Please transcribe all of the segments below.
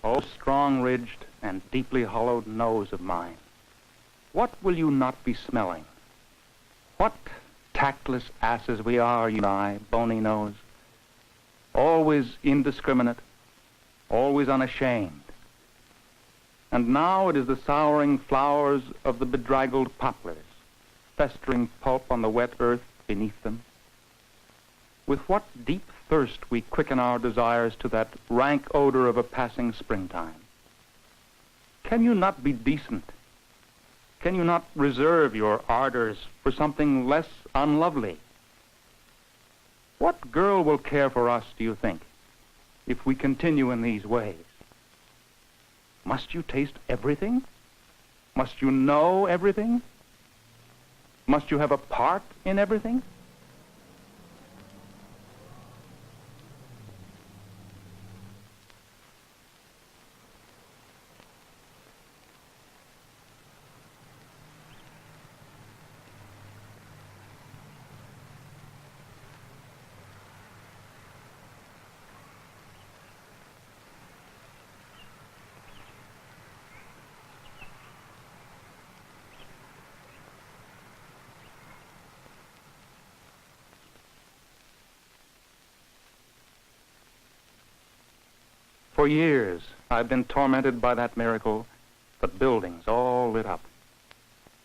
O strong-ridged and deeply hollowed nose of mine, what will you not be smelling? What tactless asses we are, you and I, bony nose. Always indiscriminate, always unashamed. And now it is the souring flowers of the bedraggled poplars, festering pulp on the wet earth beneath them. With what deep thirst we quicken our desires to that rank odor of a passing springtime. Can you not be decent? Can you not reserve your ardors for something less unlovely? What girl will care for us, do you think, if we continue in these ways? Must you taste everything? Must you know everything? Must you have a part in everything? For years, I've been tormented by that miracle, the buildings all lit up.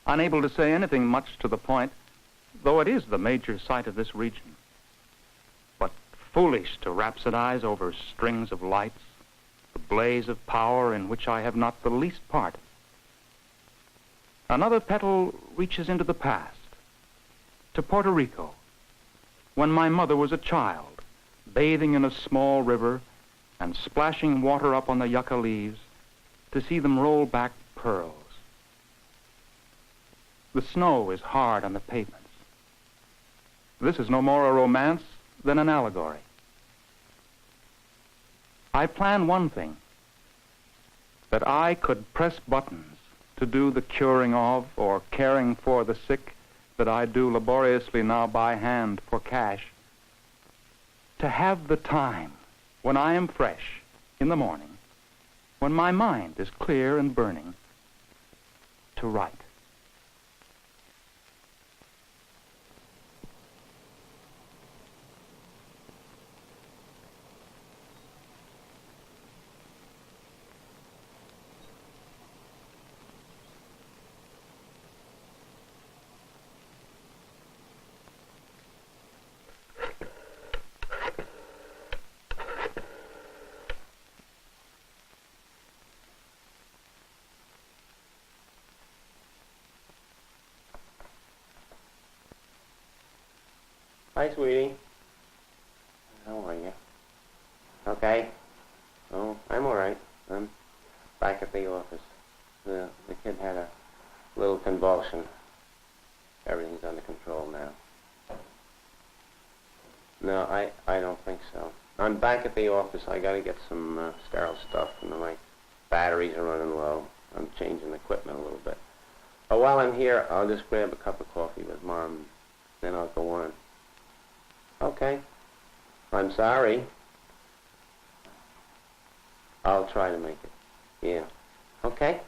Unable to say anything much to the point, though it is the major sight of this region. But foolish to rhapsodize over strings of lights, the blaze of power in which I have not the least part. Another petal reaches into the past, to Puerto Rico, when my mother was a child, bathing in a small river and splashing water up on the yucca leaves to see them roll back pearls. The snow is hard on the pavements. This is no more a romance than an allegory. I plan one thing, that I could press buttons to do the curing of or caring for the sick that I do laboriously now by hand for cash. To have the time when I am fresh in the morning, when my mind is clear and burning, to write. Hi, sweetie. How are you? Okay? Oh, I'm all right. I'm back at the office. The kid had a little convulsion. Everything's under control now. No, I don't think so. I'm back at the office. I got to get some sterile stuff, and my batteries are running low. I'm changing equipment a little bit. Oh, while I'm here, I'll just grab a cup of coffee with Mom, then I'll go on. Okay. I'm sorry. I'll try to make it. Yeah. Okay.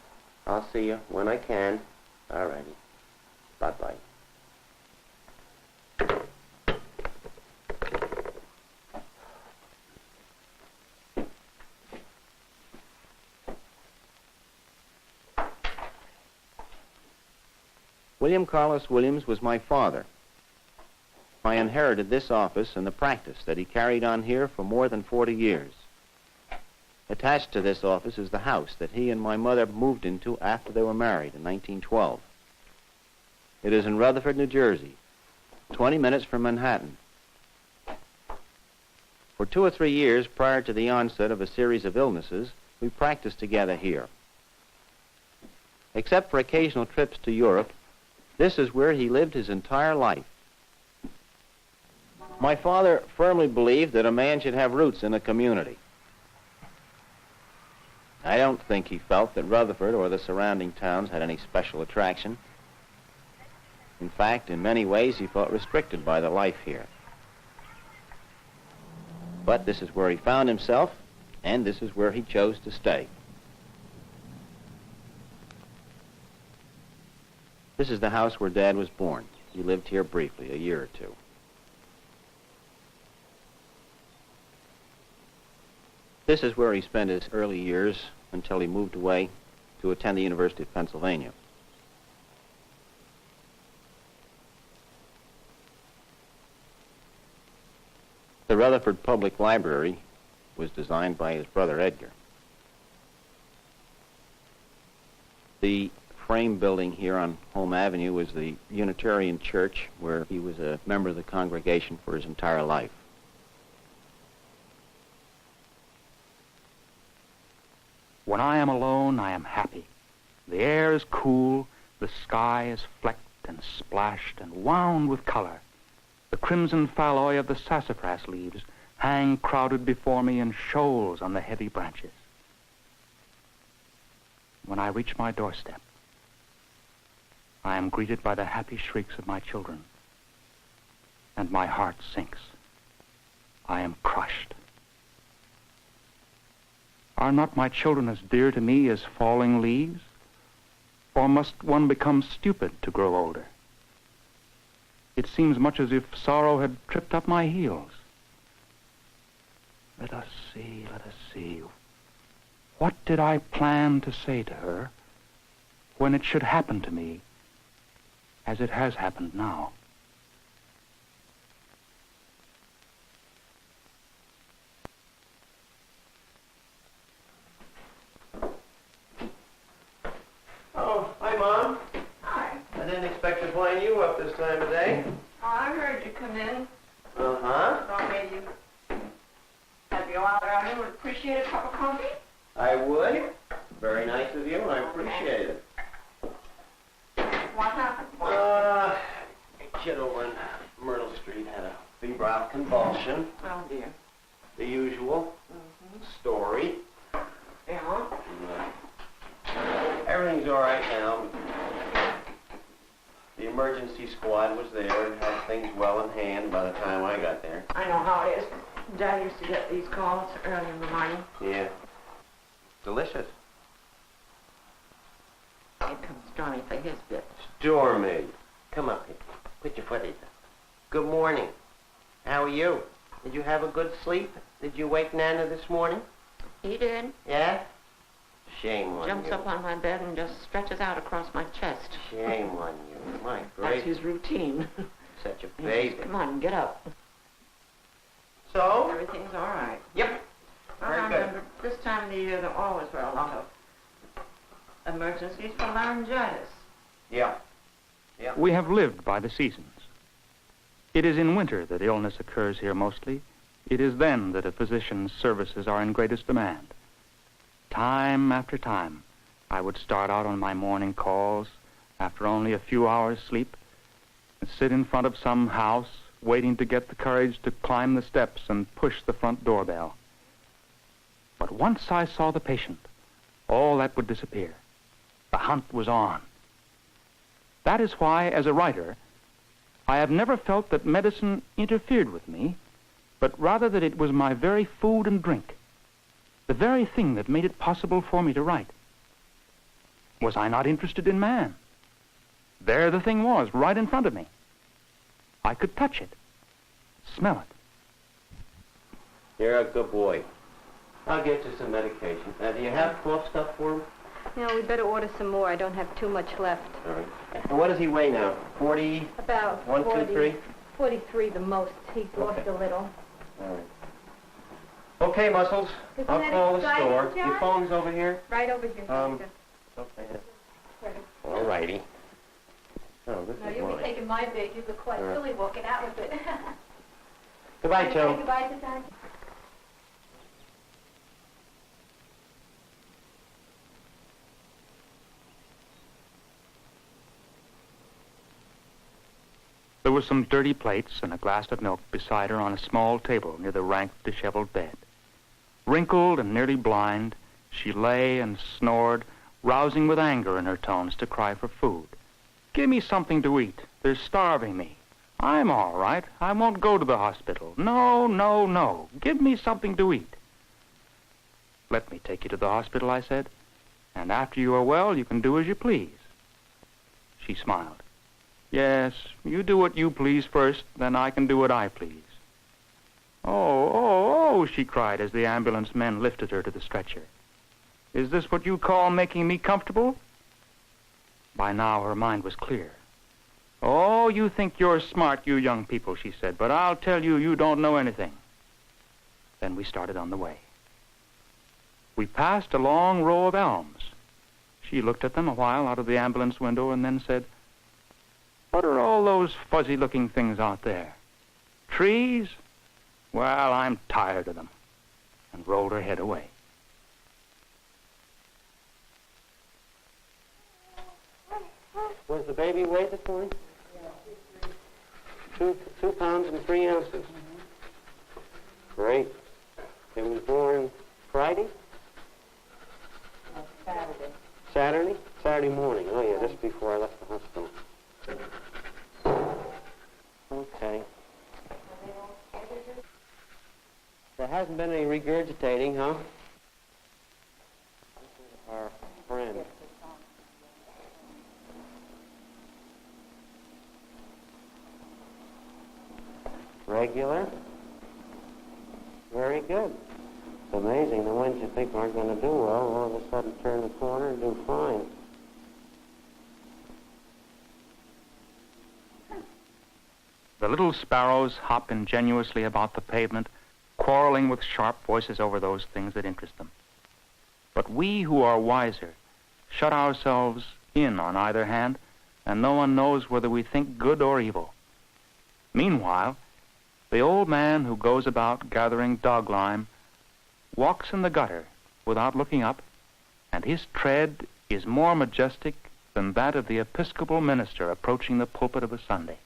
I'll see you when I can. All righty. Bye-bye. William Carlos Williams was my father. I inherited this office and the practice that he carried on here for more than 40 years. Attached to this office is the house that he and my mother moved into after they were married in 1912. It is in Rutherford, New Jersey, 20 minutes from Manhattan. For 2 or 3 years prior to the onset of a series of illnesses, we practiced together here. Except for occasional trips to Europe, this is where he lived his entire life. My father firmly believed that a man should have roots in a community. I don't think he felt that Rutherford or the surrounding towns had any special attraction. In fact, in many ways, he felt restricted by the life here. But this is where he found himself, and this is where he chose to stay. This is the house where Dad was born. He lived here briefly, a year or two. This is where he spent his early years until he moved away to attend the University of Pennsylvania. The Rutherford Public Library was designed by his brother Edgar. The frame building here on Home Avenue was the Unitarian Church, where he was a member of the congregation for his entire life. When I am alone, I am happy. The air is cool, the sky is flecked and splashed and wound with color. The crimson falloy of the sassafras leaves hang crowded before me in shoals on the heavy branches. When I reach my doorstep, I am greeted by the happy shrieks of my children, and my heart sinks. I am crushed. Are not my children as dear to me as falling leaves? Or must one become stupid to grow older? It seems much as if sorrow had tripped up my heels. Let us see, let us see. What did I plan to say to her when it should happen to me as it has happened now? Oh, hi, Mom. Hi. I didn't expect to find you up this time of day. Oh, I heard you come in. Uh-huh. Thought maybe you had to go out around here. Would appreciate a cup of coffee. I would. Very nice of you, and I appreciate it. What happened? A kid over in Myrtle Street had a febrile convulsion. Oh, dear. The usual story. Yeah. Everything's all right now. The emergency squad was there and had things well in hand by the time I got there. I know how it is. Dad used to get these calls early in the morning. Yeah. Delicious. Here comes Johnny for his bit. Stormy. Come up here. Put your foot in. Good morning. How are you? Did you have a good sleep? Did you wake Nana this morning? He did. Yeah? Shame on Jumps you. up on my bed and just stretches out across my chest. Shame on you. My That's great. his routine. Such a He says, baby. come on, get up. So? Everything's all right. Yep. I Very good. remember this time of the year there always were a lot of emergencies for laryngitis. Yeah. Yeah. We have lived by the seasons. It is in winter that illness occurs here mostly. It is then that a physician's services are in greatest demand. Time after time, I would start out on my morning calls after only a few hours' sleep and sit in front of some house waiting to get the courage to climb the steps and push the front doorbell. But once I saw the patient, all that would disappear. The hunt was on. That is why, as a writer, I have never felt that medicine interfered with me, but rather that it was my very food and drink, the very thing that made it possible for me to write. Was I not interested in man? There the thing was, right in front of me. I could touch it, smell it. You're a good boy. I'll get you some medication. Now, do you have cough stuff for him? No, we better order some more. I don't have too much left. All right. And what does he weigh now? 40? About 1, 2, 3? 43 the most. He's lost a little. All right. Okay, Muscles. Isn't I'll that call the exciting, store. John? Your phone's over here? Right over here. Okay. Right. All righty. Oh, this No, is you'll be mine. taking my bag. You look quite All right. silly walking out with it. Goodbye, Say Joe. goodbye to Dad. There were some dirty plates and a glass of milk beside her on a small table near the rank, disheveled bed. Wrinkled and nearly blind, she lay and snored, rousing with anger in her tones to cry for food. Give me something to eat. They're starving me. I'm all right. I won't go to the hospital. No, no, no. Give me something to eat. Let me take you to the hospital, I said, and after you are well, you can do as you please. She smiled. Yes, you do what you please first, then I can do what I please. Oh, she cried as the ambulance men lifted her to the stretcher. Is this what you call making me comfortable? By now, her mind was clear. Oh, you think you're smart, you young people, she said, but I'll tell you, you don't know anything. Then we started on the way. We passed a long row of elms. She looked at them a while out of the ambulance window and then said, What are all those fuzzy-looking things out there? Trees? Well, I'm tired of them, and rolled her head away. Was the baby weighed this morning? 2 pounds and 3 ounces. Great. It was born Friday? Saturday. Saturday? Saturday morning. Oh, yeah, just before I left the hospital. Okay. There hasn't been any regurgitating, huh? This is our friend. Regular. Very good. It's amazing. The ones you think aren't going to do well, all of a sudden turn the corner and do fine. The little sparrows hop ingenuously about the pavement, quarreling with sharp voices over those things that interest them. But we who are wiser shut ourselves in on either hand, and no one knows whether we think good or evil. Meanwhile, the old man who goes about gathering dog lime walks in the gutter without looking up, and his tread is more majestic than that of the Episcopal minister approaching the pulpit of a Sunday.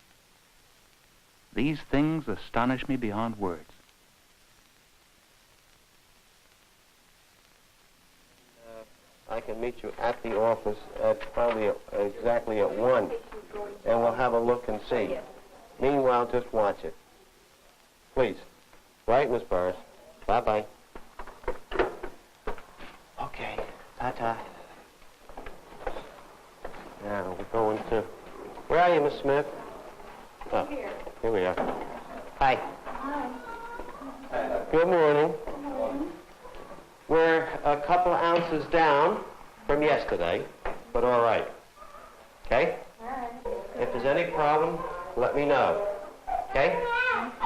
These things astonish me beyond words. I can meet you at the office at probably exactly at 1, and we'll have a look and see. Meanwhile, just watch it. Please. Right, Miss Burris. Bye-bye. Okay. Ta-ta. Now, we're going to... Where are you, Miss Smith? Oh, here we are. Hi. Hi. Good morning. We're a couple ounces down from yesterday, but all right. Okay? If there's any problem, let me know. Okay?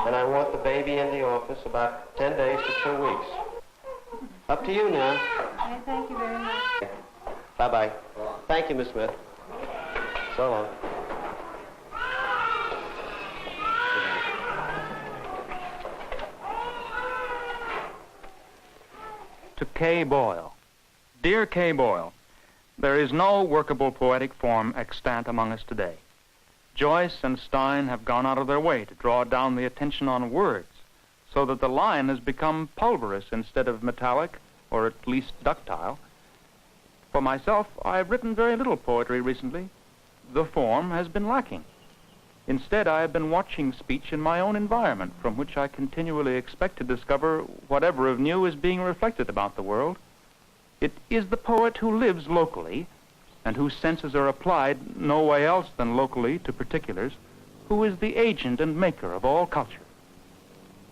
And I want the baby in the office about 10 days to 2 weeks. Up to you now. Okay, thank you very much. Bye-bye. Thank you, Miss Smith. So long. To Kay Boyle. Dear Kay Boyle, there is no workable poetic form extant among us today. Joyce and Stein have gone out of their way to draw down the attention on words, so that the line has become pulverous instead of metallic, or at least ductile. For myself, I've written very little poetry recently. The form has been lacking. Instead, I have been watching speech in my own environment, from which I continually expect to discover whatever of new is being reflected about the world. It is the poet who lives locally, and whose senses are applied no way else than locally to particulars, who is the agent and maker of all culture.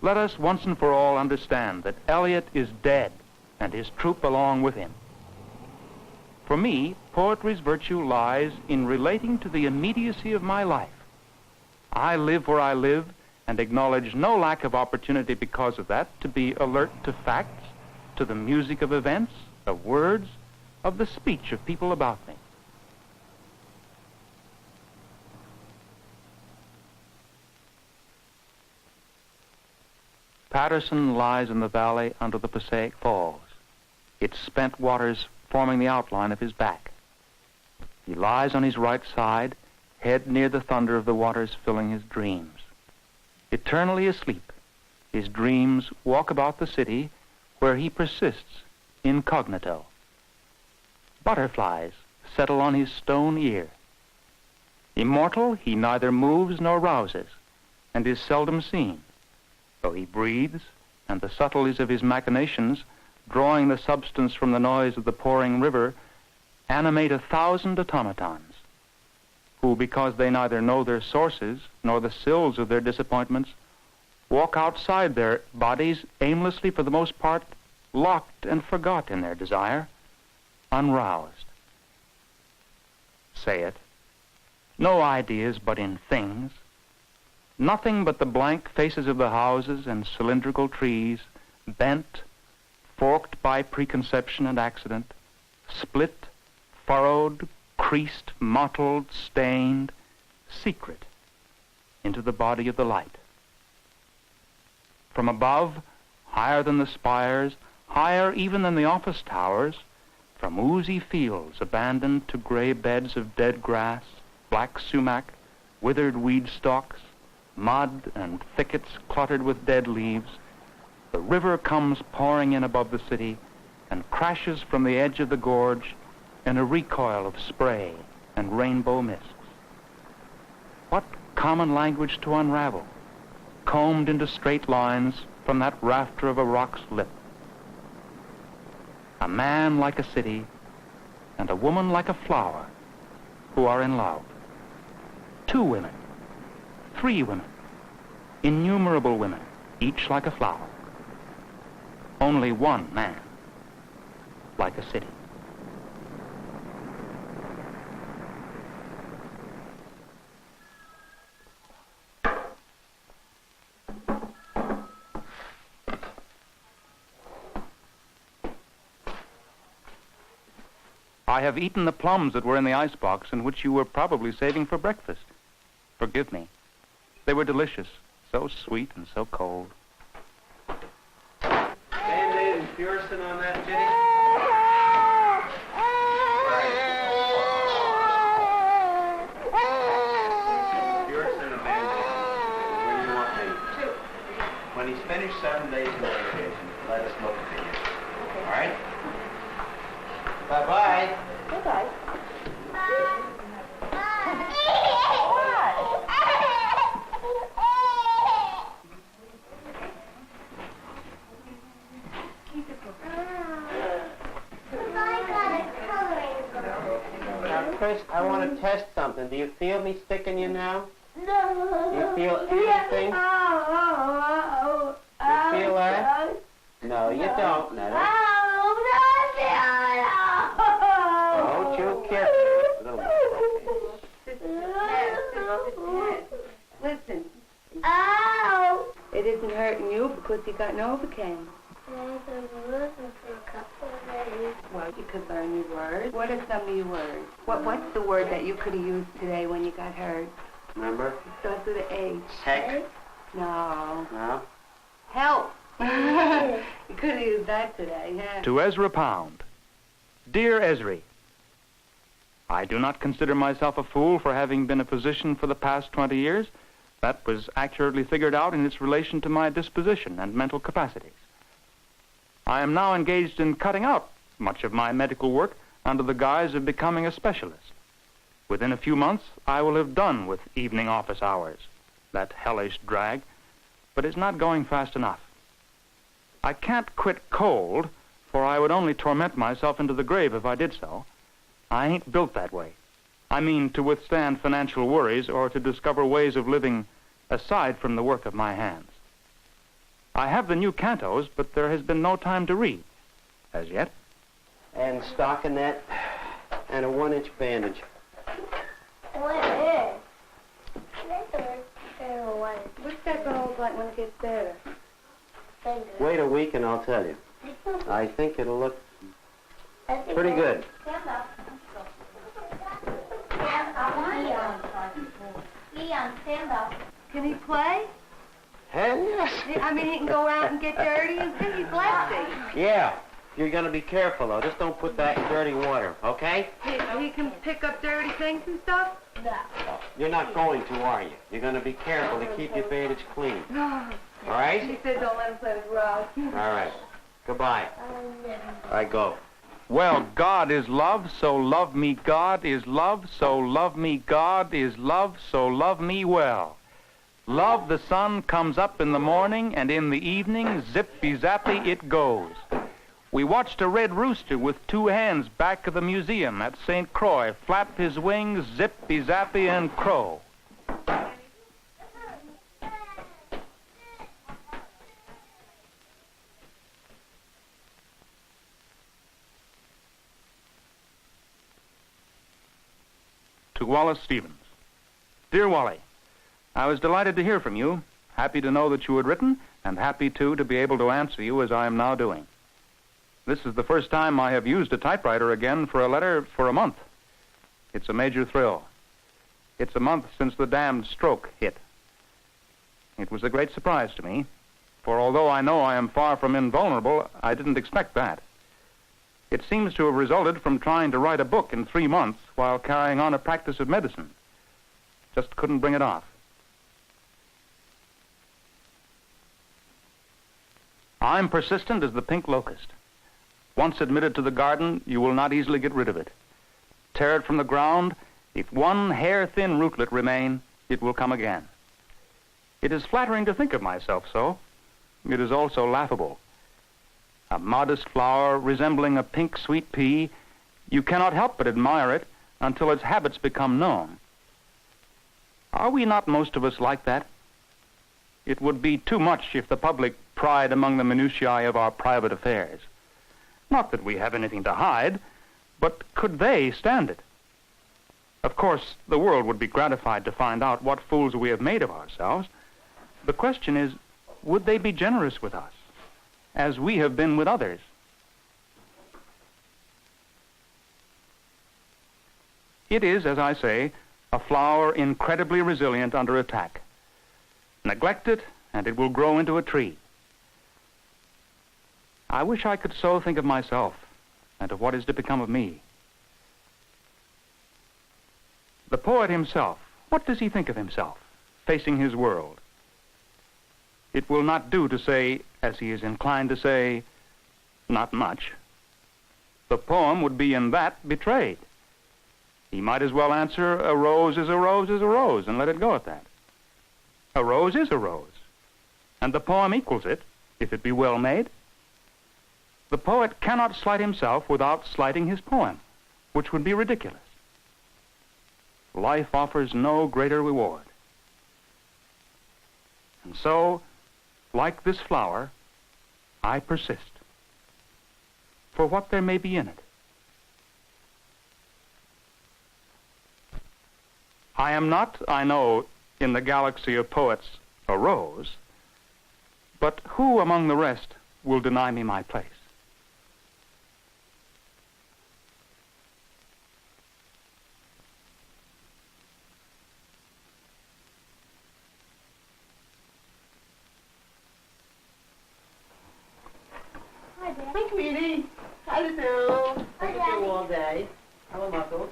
Let us once and for all understand that Eliot is dead, and his troupe along with him. For me, poetry's virtue lies in relating to the immediacy of my life. I live where I live, and acknowledge no lack of opportunity because of that to be alert to facts, to the music of events, of words, of the speech of people about me. Patterson lies in the valley under the Passaic Falls, its spent waters forming the outline of his back. He lies on his right side, head near the thunder of the waters filling his dreams. Eternally asleep, his dreams walk about the city where he persists incognito. Butterflies settle on his stone ear. Immortal, he neither moves nor rouses, and is seldom seen, though he breathes, and the subtleties of his machinations drawing the substance from the noise of the pouring river, animate 1,000 automatons, who, because they neither know their sources nor the sills of their disappointments, walk outside their bodies aimlessly, for the most part, locked and forgot in their desire, unroused. Say it. No ideas but in things. Nothing but the blank faces of the houses and cylindrical trees, bent, forked by preconception and accident, split, furrowed, creased, mottled, stained, secret, into the body of the light. From above, higher than the spires, higher even than the office towers, from oozy fields abandoned to gray beds of dead grass, black sumac, withered weed stalks, mud and thickets cluttered with dead leaves, the river comes pouring in above the city and crashes from the edge of the gorge in a recoil of spray and rainbow mists. What common language to unravel, combed into straight lines from that rafter of a rock's lip. A man like a city and a woman like a flower who are in love. 2 women, 3 women, innumerable women, each like a flower. Only one man like a city. I have eaten the plums that were in the icebox and which you were probably saving for breakfast. Forgive me. They were delicious, so sweet and so cold. Band-Aid and Purison on that, Jenny? Purison and Band-Aid. When do you want me? 2. When he's finished 7 days in vacation, let us look at it. All right? Bye-bye. Goodbye. Now, Chris, I want to test something. Do you feel me sticking you now? No. You feel anything? You feel that? No, you don't, Netta. Don't you kiss me. Listen. Ow! It isn't hurting you because you got Novocaine. Well, you could learn your words. What are some of your words? What's the word that you could have used today when you got hurt? Remember? It starts with an H. Heck. No. No? Help! You could have used that today, yeah. To Ezra Pound. Dear Esri, I do not consider myself a fool for having been a physician for the past 20 years. That was accurately figured out in its relation to my disposition and mental capacities. I am now engaged in cutting out much of my medical work under the guise of becoming a specialist. Within a few months, I will have done with evening office hours, that hellish drag, but it's not going fast enough. I can't quit cold, for I would only torment myself into the grave if I did so. I ain't built that way. I mean to withstand financial worries or to discover ways of living aside from the work of my hands. I have the new cantos, but there has been no time to read, as yet. And stockinette and a 1-inch bandage. What's that going to look like when it gets better? Wait a week and I'll tell you. I think it'll look pretty good. Leon, stand up. Can he play? Hell yes. I mean, he can go out and get dirty and see. He's lefty. Yeah. You're going to be careful, though. Just don't put that in dirty water, okay? He can pick up dirty things and stuff? No. You're not going to, are you? You're going to be careful to keep your bandage clean. All right? He said don't let him play with Ralph. All right. Goodbye. I go. Well, God is love, so love me. God is love, so love me. God is love, so love me well. Love, the sun comes up in the morning, and in the evening, zippy-zappy it goes. We watched a red rooster with two hens back of the museum at St. Croix flap his wings, zippy-zappy, and crow. To Wallace Stevens. Dear Wally, I was delighted to hear from you, happy to know that you had written, and happy, too, to be able to answer you as I am now doing. This is the first time I have used a typewriter again for a letter for a month. It's a major thrill. It's a month since the damned stroke hit. It was a great surprise to me, for although I know I am far from invulnerable, I didn't expect that. It seems to have resulted from trying to write a book in 3 months while carrying on a practice of medicine. Just couldn't bring it off. I'm persistent as the pink locust. Once admitted to the garden, you will not easily get rid of it. Tear it from the ground, if one hair-thin rootlet remain, it will come again. It is flattering to think of myself so. It is also laughable. A modest flower resembling a pink sweet pea, you cannot help but admire it until its habits become known. Are we not most of us like that? It would be too much if the public pried among the minutiae of our private affairs. Not that we have anything to hide, but could they stand it? Of course, the world would be gratified to find out what fools we have made of ourselves. The question is, would they be generous with us, as we have been with others? It is, as I say, a flower incredibly resilient under attack. Neglect it, and it will grow into a tree. I wish I could so think of myself and of what is to become of me. The poet himself, what does he think of himself, facing his world? It will not do to say, as he is inclined to say, not much. The poem would be in that betrayed. He might as well answer, a rose is a rose is a rose, and let it go at that. A rose is a rose, and the poem equals it, if it be well made. The poet cannot slight himself without slighting his poem, which would be ridiculous. Life offers no greater reward. And so, like this flower, I persist, for what there may be in it. I am not, I know, in the galaxy of poets, a rose, but who among the rest will deny me my place? Hi, sweetie. How do you do? Hi, Daddy. All day. How are Muckles?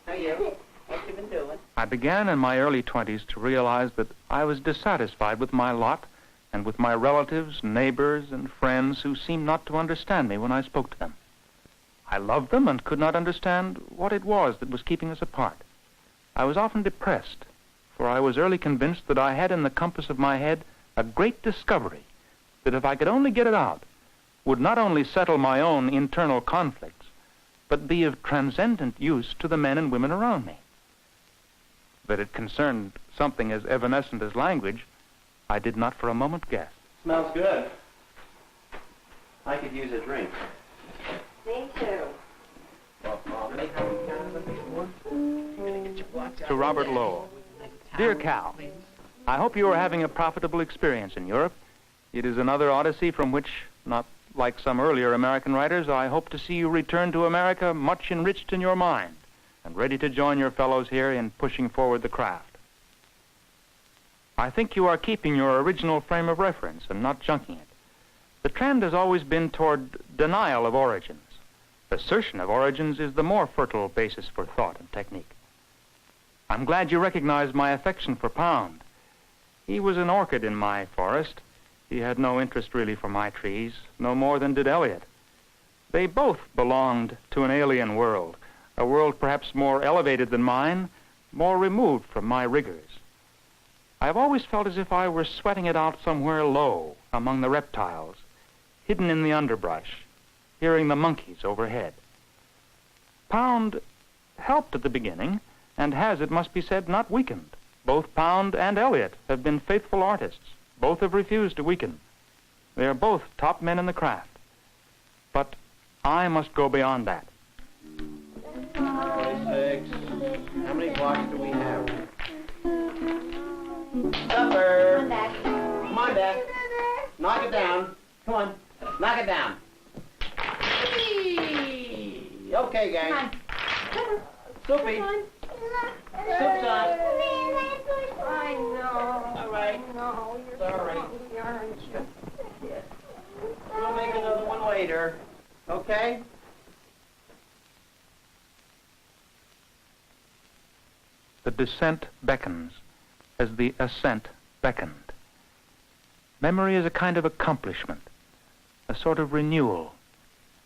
How are you? What you been doing? I began in my early 20s to realize that I was dissatisfied with my lot and with my relatives, neighbors, and friends who seemed not to understand me when I spoke to them. I loved them and could not understand what it was that was keeping us apart. I was often depressed, for I was early convinced that I had in the compass of my head a great discovery that if I could only get it out, would not only settle my own internal conflicts, but be of transcendent use to the men and women around me. That it concerned something as evanescent as language, I did not for a moment guess. Smells good. I could use a drink. Me too. To Robert Lowell. Dear Cal, I hope you are having a profitable experience in Europe. It is another odyssey from which, not like some earlier American writers, I hope to see you return to America much enriched in your mind and ready to join your fellows here in pushing forward the craft. I think you are keeping your original frame of reference and not junking it. The trend has always been toward denial of origins. Assertion of origins is the more fertile basis for thought and technique. I'm glad you recognize my affection for Pound. He was an orchid in my forest. He had no interest really for my trees, no more than did Eliot. They both belonged to an alien world, a world perhaps more elevated than mine, more removed from my rigors. I have always felt as if I were sweating it out somewhere low among the reptiles, hidden in the underbrush, hearing the monkeys overhead. Pound helped at the beginning, and has, it must be said, not weakened. Both Pound and Eliot have been faithful artists. Both have refused to weaken. They are both top men in the craft. But I must go beyond that. 26. How many blocks do we have? Supper. Come on, Dad. Knock it down. Come on. Knock it down. Eee. Okay, gang. Soupy. Soup's on. I know. All right. No, you're Sorry. sorry, aren't you? Yes. We'll make another one later. Okay? The descent beckons as the ascent beckoned. Memory is a kind of accomplishment, a sort of renewal,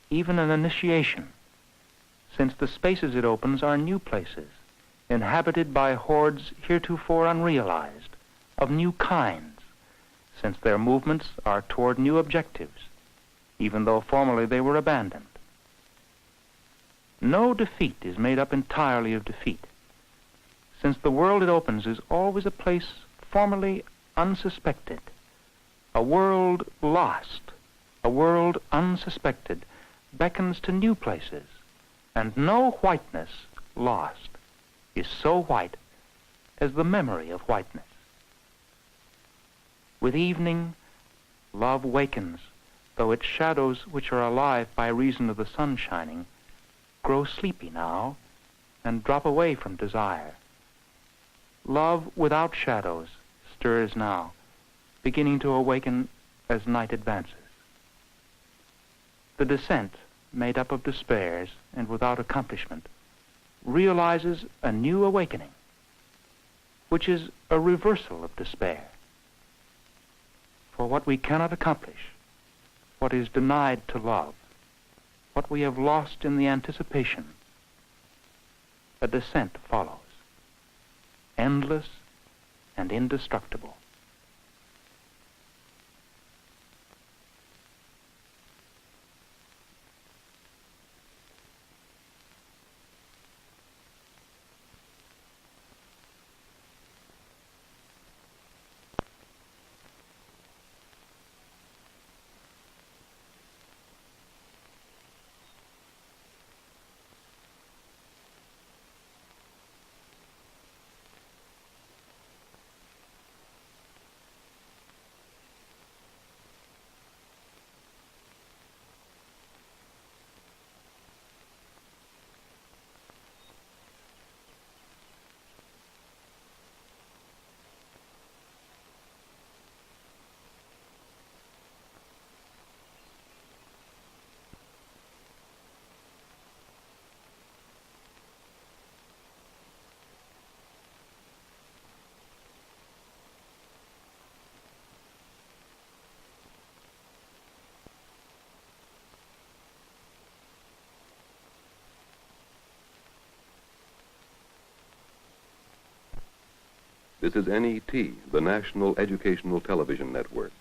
even an initiation, since the spaces it opens are new places, inhabited by hordes heretofore unrealized, of new kinds, since their movements are toward new objectives, even though formerly they were abandoned. No defeat is made up entirely of defeat, since the world it opens is always a place formerly unsuspected. A world lost, a world unsuspected, beckons to new places, and no whiteness lost is so white as the memory of whiteness. With evening, love wakens, though its shadows, which are alive by reason of the sun shining, grow sleepy now and drop away from desire. Love without shadows stirs now, beginning to awaken as night advances. The descent, made up of despairs and without accomplishment, realizes a new awakening, which is a reversal of despair. For what we cannot accomplish, what is denied to love, what we have lost in the anticipation, a descent follows, endless and indestructible. This is NET, the National Educational Television Network.